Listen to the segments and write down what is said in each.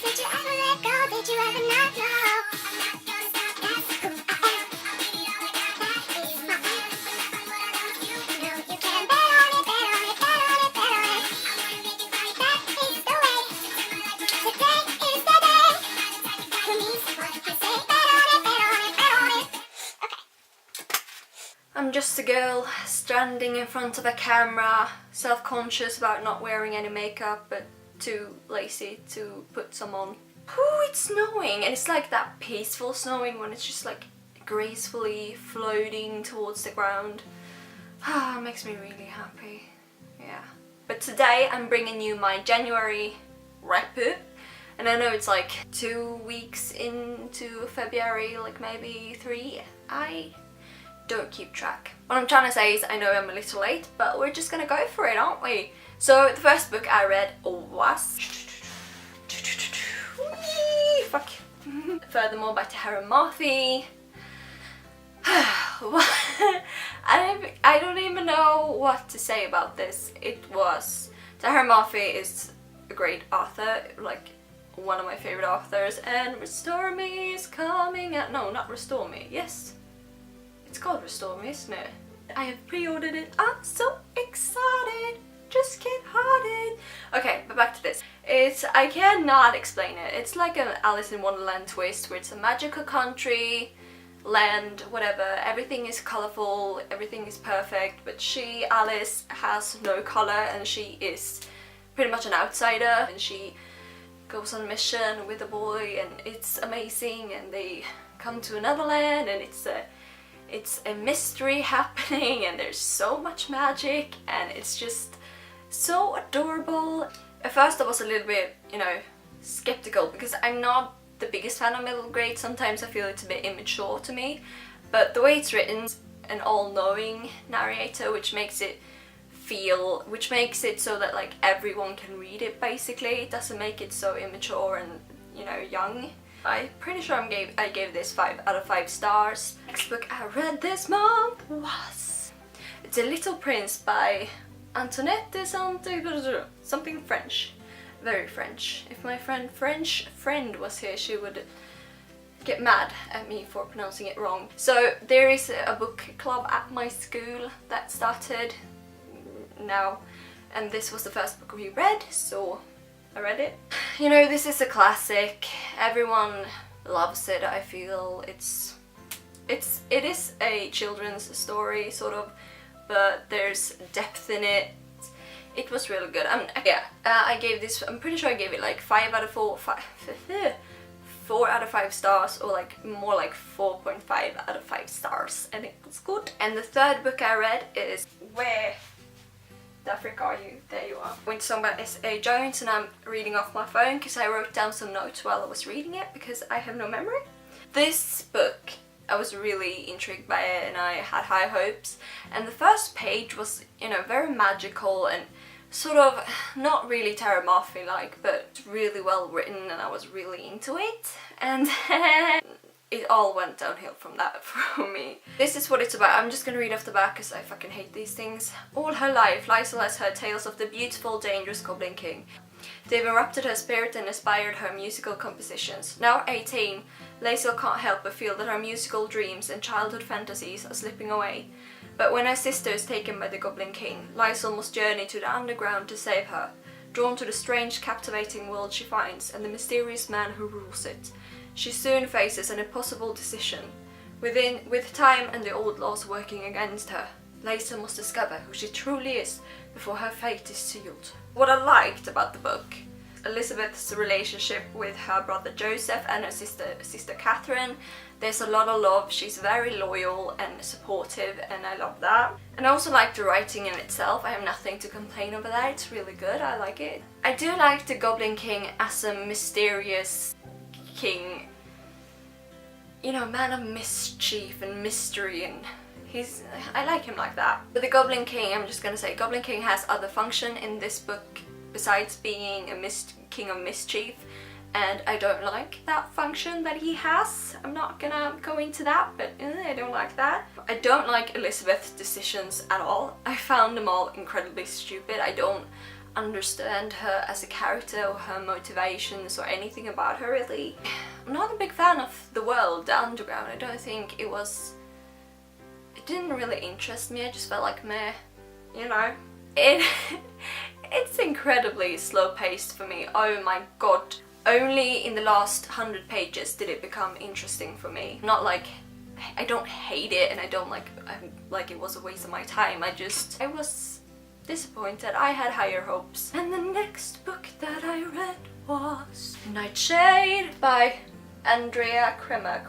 Did you ever let go? Did you ever not know? I'm not gonna stop, that's who I am. I'll give it all I got, that is my plan. When I find what I love, you know you can bet on it, bet on it, bet on it, bet on it. I wanna make it right, that is the way. Today is the day. Who needs what you say? Bet on it, bet on it, bet on it. Okay. I'm just a girl standing in front of a camera, self-conscious about not wearing any makeup, but too lazy to put some on. Ooh, it's snowing, and it's like that peaceful snowing when it's just like gracefully floating towards the ground. Ah, makes me really happy. Yeah. But today I'm bringing you my January wrap-up. And I know it's like 2 weeks into February, like maybe 3. I don't keep track. What I'm trying to say is I know I'm a little late, but we're just gonna go for it, aren't we? So the first book I read was... Fuck. Furthermore by Tahara Murphy. I don't even know what to say about this. Tahara Murphy is a great author, like one of my favorite authors, and Restore Me is coming out. No, not Restore Me. Yes. It's called Restore Me, isn't it? I have pre-ordered it. I'm so excited. Just can't hide it. Okay, but back to this. I cannot explain it. It's like an Alice in Wonderland twist where it's a magical country, land, whatever. Everything is colourful, everything is perfect, but Alice, has no colour and she is pretty much an outsider, and she goes on a mission with a boy and it's amazing, and they come to another land and it's a mystery happening and there's so much magic and it's just so adorable. At first I was a little bit, skeptical because I'm not the biggest fan of middle grade. Sometimes I feel it's a bit immature to me, but the way it's written, an all-knowing narrator, which makes it so that like everyone can read it basically. It doesn't make it so immature and, young. I'm pretty sure I gave this 5 out of 5 stars. Next book I read this month was It's a Little Prince by Antoinette de something French. Very French. If my French friend was here, she would get mad at me for pronouncing it wrong. So there is a book club at my school that started now, and this was the first book we read, so I read it. This is a classic. Everyone loves it, I feel. It is a children's story, sort of, but there's depth in it. It was really good. I gave this, I'm pretty sure I gave it like 5 out of 4 out of 5 stars, or like more like 4.5 out of 5 stars, and it was good. And the third book I read is Where the frick are you? There you are. Winter Song by S.A. Jones, and I'm reading off my phone because I wrote down some notes while I was reading it because I have no memory. This book, I was really intrigued by it and I had high hopes, and the first page was, very magical and sort of not really Tahara Murphy like, but really well written, and I was really into it, and then it all went downhill from that for me. This is what it's about. I'm just gonna read off the back because I fucking hate these things. All her life, Lysol has heard tales of the beautiful, dangerous Goblin King. They've erupted her spirit and inspired her musical compositions. Now 18, Lysol can't help but feel that her musical dreams and childhood fantasies are slipping away. But when her sister is taken by the Goblin King, Lysol must journey to the underground to save her, drawn to the strange, captivating world she finds and the mysterious man who rules it. She soon faces an impossible decision. With time and the old laws working against her, Lysol must discover who she truly is before her fate is sealed. What I liked about the book, Elizabeth's relationship with her brother Joseph and her sister Catherine. There's a lot of love. She's very loyal and supportive, and I love that. And I also like the writing in itself. I have nothing to complain over that. It's really good. I like it. I do like the Goblin King as a mysterious king, man of mischief and mystery, and I like him like that. But the Goblin King, I'm just gonna say, Goblin King has other function in this book besides being a king of mischief, and I don't like that function that he has. I'm not gonna go into that, but I don't like that. I don't like Elizabeth's decisions at all. I found them all incredibly stupid. I understand her as a character or her motivations or anything about her really. I'm not a big fan of the world, the underground. I don't think it didn't really interest me. I just felt like meh, you know. It's incredibly slow paced for me. Oh my god. Only in the last 100 pages did it become interesting for me. Not like I don't hate it and I don't like it was a waste of my time. I was disappointed. I had higher hopes. And the next book that I read was Nightshade by Andrea Cremer,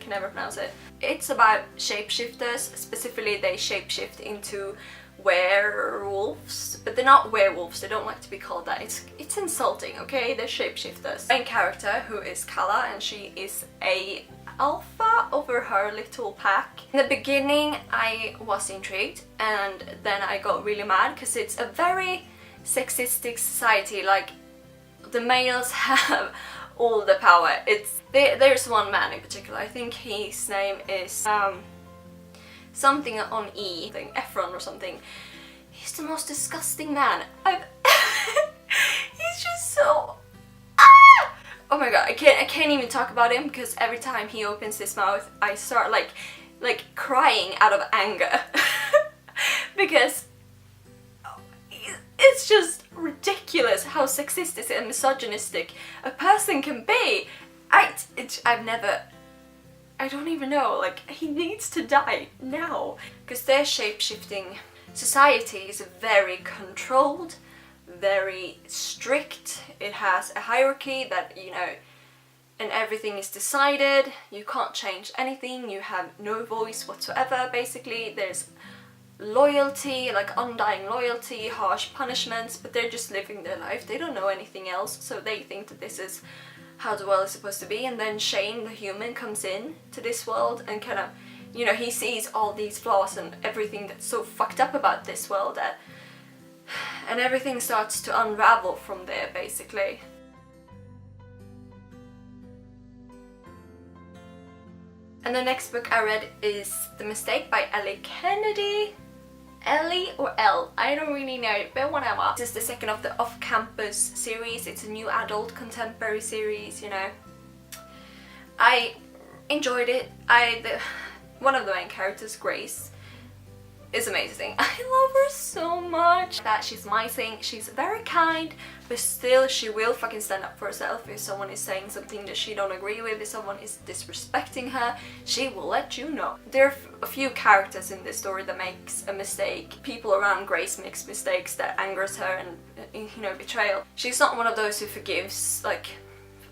can never pronounce it. It's about shapeshifters. Specifically, they shapeshift into werewolves, but they're not werewolves. They don't like to be called that. It's insulting, okay? They're shapeshifters. Main character, who is Kala, and she is a alpha over her little pack. In the beginning, I was intrigued, and then I got really mad because it's a very sexistic society. Like, the males have all the power. There's one man in particular. I think his name is something on E, I think Efron or something. He's the most disgusting man he's just so oh my god, I can't even talk about him because every time he opens his mouth I start like crying out of anger because it's just ridiculous how sexistic and misogynistic a person can be. I don't even know, like, he needs to die now. Because their shape-shifting society is very controlled, very strict. It has a hierarchy that, you know, and everything is decided. You can't change anything, you have no voice whatsoever, basically. There's loyalty, like undying loyalty, harsh punishments, but they're just living their life. They don't know anything else, so they think that this is how the world is supposed to be. And then Shane, the human, comes in to this world and kind of, you know, he sees all these flaws and everything that's so fucked up about this world, and everything starts to unravel from there, basically. And the next book I read is The Mistake by Ellie Kennedy. Ellie or Elle, I don't really know, but whatever. This is the second of the off-campus series. It's a new adult contemporary series, you know. I enjoyed it. One of the main characters, Grace, is amazing. I love her so much. That she's my thing. She's very kind, but still she will fucking stand up for herself. If someone is saying something that she don't agree with, if someone is disrespecting her, she will let you know. There are a few characters in this story that makes a mistake. People around Grace makes mistakes that angers her and, you know, betrayal. She's not one of those who forgives, like,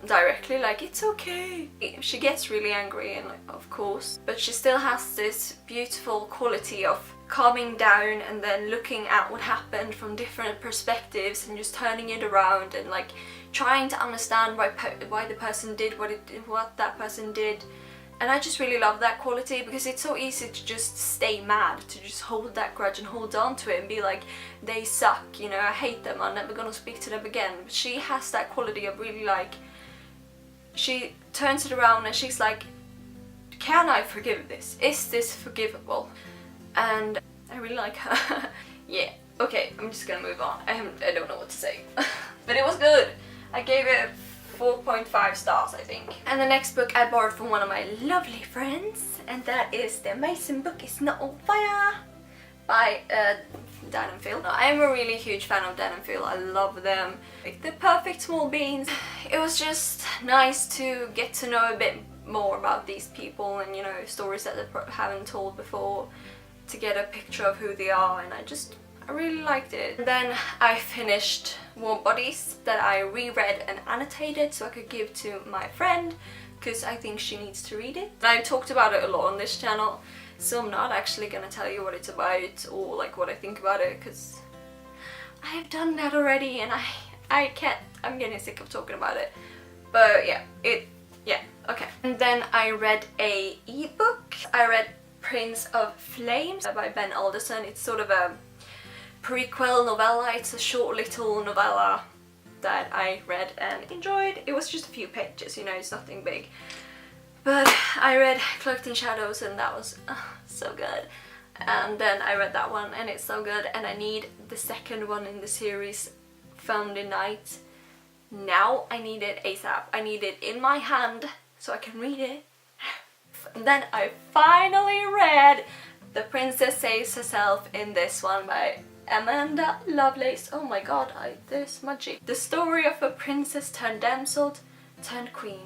directly, like, it's okay. She gets really angry, and of course, but she still has this beautiful quality of calming down and then looking at what happened from different perspectives and just turning it around and like trying to understand why the person did what that person did. And I just really love that quality because it's so easy to just stay mad, to just hold that grudge and hold on to it and be like, they suck, you know, I hate them, I'm never gonna speak to them again. But she has that quality of really like, she turns it around and she's like, can I forgive this? Is this forgivable? And I really like her. Yeah, okay, I'm just gonna move on. I don't know what to say. But it was good. I gave it 4.5 stars, I think. And the next book I borrowed from one of my lovely friends, and that is The Amazing Book Is Not on Fire by Dan and Phil. I'm a really huge fan of Dan and Phil. I love them. Like, they're perfect small beans. It was just nice to get to know a bit more about these people and, you know, stories that they haven't told before, to get a picture of who they are, and I really liked it. And then I finished Warm Bodies, that I reread and annotated so I could give to my friend because I think she needs to read it. And I've talked about it a lot on this channel, so I'm not actually gonna tell you what it's about or like what I think about it because I have done that already and I can't, I'm getting sick of talking about it. But yeah, okay. And then I read a ebook. I read Prince of Flames by Ben Alderson. It's sort of a prequel novella. It's a short little novella that I read and enjoyed. It was just a few pages, you know, it's nothing big. But I read Cloaked in Shadows and that was so good. And then I read that one and it's so good, and I need the second one in the series, Founding Night. Now I need it ASAP. I need it in my hand so I can read it. And then I finally read The Princess Saves Herself in this one by Amanda Lovelace. Oh my god, they're smudgy. The story of a princess turned damsel turned queen.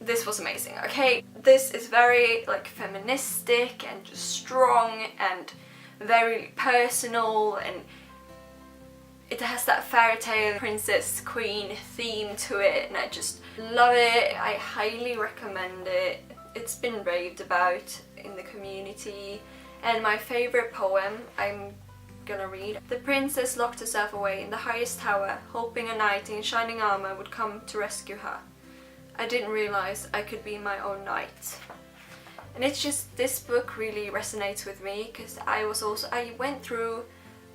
This was amazing, okay? This is very like feministic and just strong and very personal, and it has that fairy tale princess queen theme to it, and I just love it. I highly recommend it. It's been raved about in the community. And my favorite poem I'm gonna read. The princess locked herself away in the highest tower, hoping a knight in shining armor would come to rescue her. I didn't realize I could be my own knight. And it's just, this book really resonates with me because I went through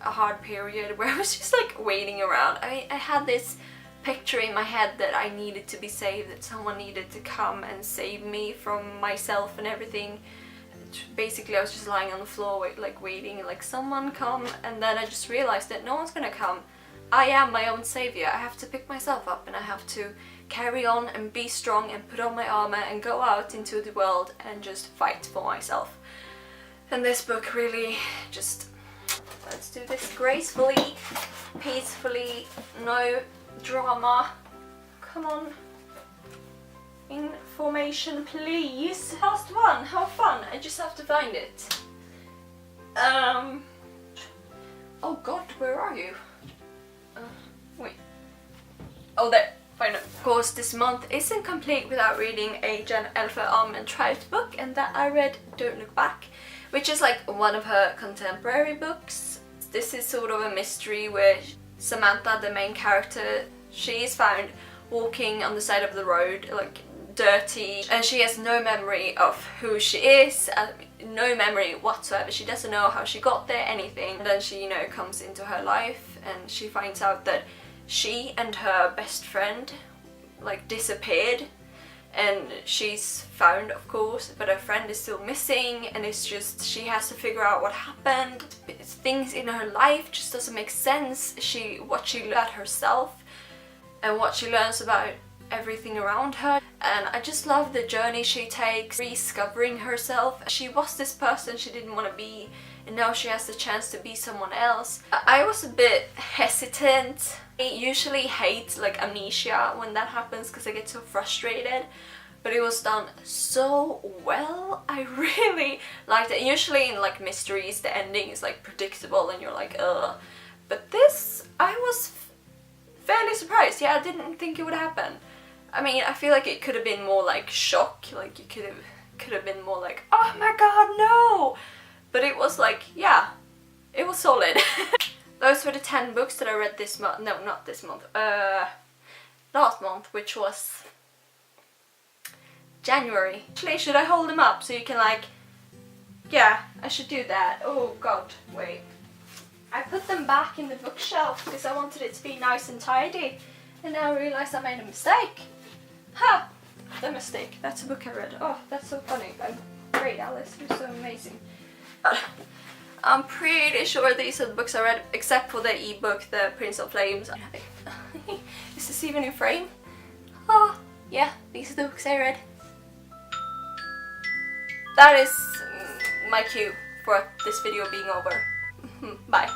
a hard period where I was just like waiting around. I had this picture in my head that I needed to be saved, that someone needed to come and save me from myself and everything. Basically I was just lying on the floor like waiting, like someone come, and then I just realized that no one's gonna come. I am my own savior. I have to pick myself up and I have to carry on and be strong and put on my armor and go out into the world and just fight for myself. And this book really just, let's do this gracefully, peacefully, no drama. Come on. Information, please. Last one, how fun. I just have to find it. Oh god, where are you? Wait. Oh, there. Find it. Of course, this month isn't complete without reading a Jen Alpha Almond Tribe book, and that I read Don't Look Back, which is like one of her contemporary books. This is sort of a mystery where Samantha, the main character, she is found walking on the side of the road, like dirty, and she has no memory of who she is, no memory whatsoever. She doesn't know how she got there, anything. And then she, you know, comes into her life and she finds out that she and her best friend like disappeared, and she's found, of course, but her friend is still missing, and it's just, she has to figure out what happened. Things in her life just doesn't make sense. What she learned herself and what she learns about everything around her, and I just love the journey she takes, rediscovering herself. She was this person she didn't want to be, and now she has the chance to be someone else. I was a bit hesitant. I usually hate like amnesia when that happens because I get so frustrated, but it was done so well. I really liked it. Usually in like mysteries the ending is like predictable and you're like ugh, but this I was fairly surprised. Yeah, I didn't think it would happen. I mean, I feel like it could have been more like shock, like you could have been more like, oh my god, no! But it was like, yeah, it was solid. Those were the 10 books that I read this month. No, not this month. Last month, which was January. Actually, should I hold them up so you can like, yeah, I should do that. Oh god, wait. I put them back in the bookshelf because I wanted it to be nice and tidy, and now I realise I made a mistake. Ha! The mistake. That's a book I read. Oh, that's so funny. I'm great, Alice. You're so amazing. I'm pretty sure these are the books I read, except for the ebook, The Prince of Flames. Is this even in frame? Oh, yeah, these are the books I read. That is my cue for this video being over. Bye.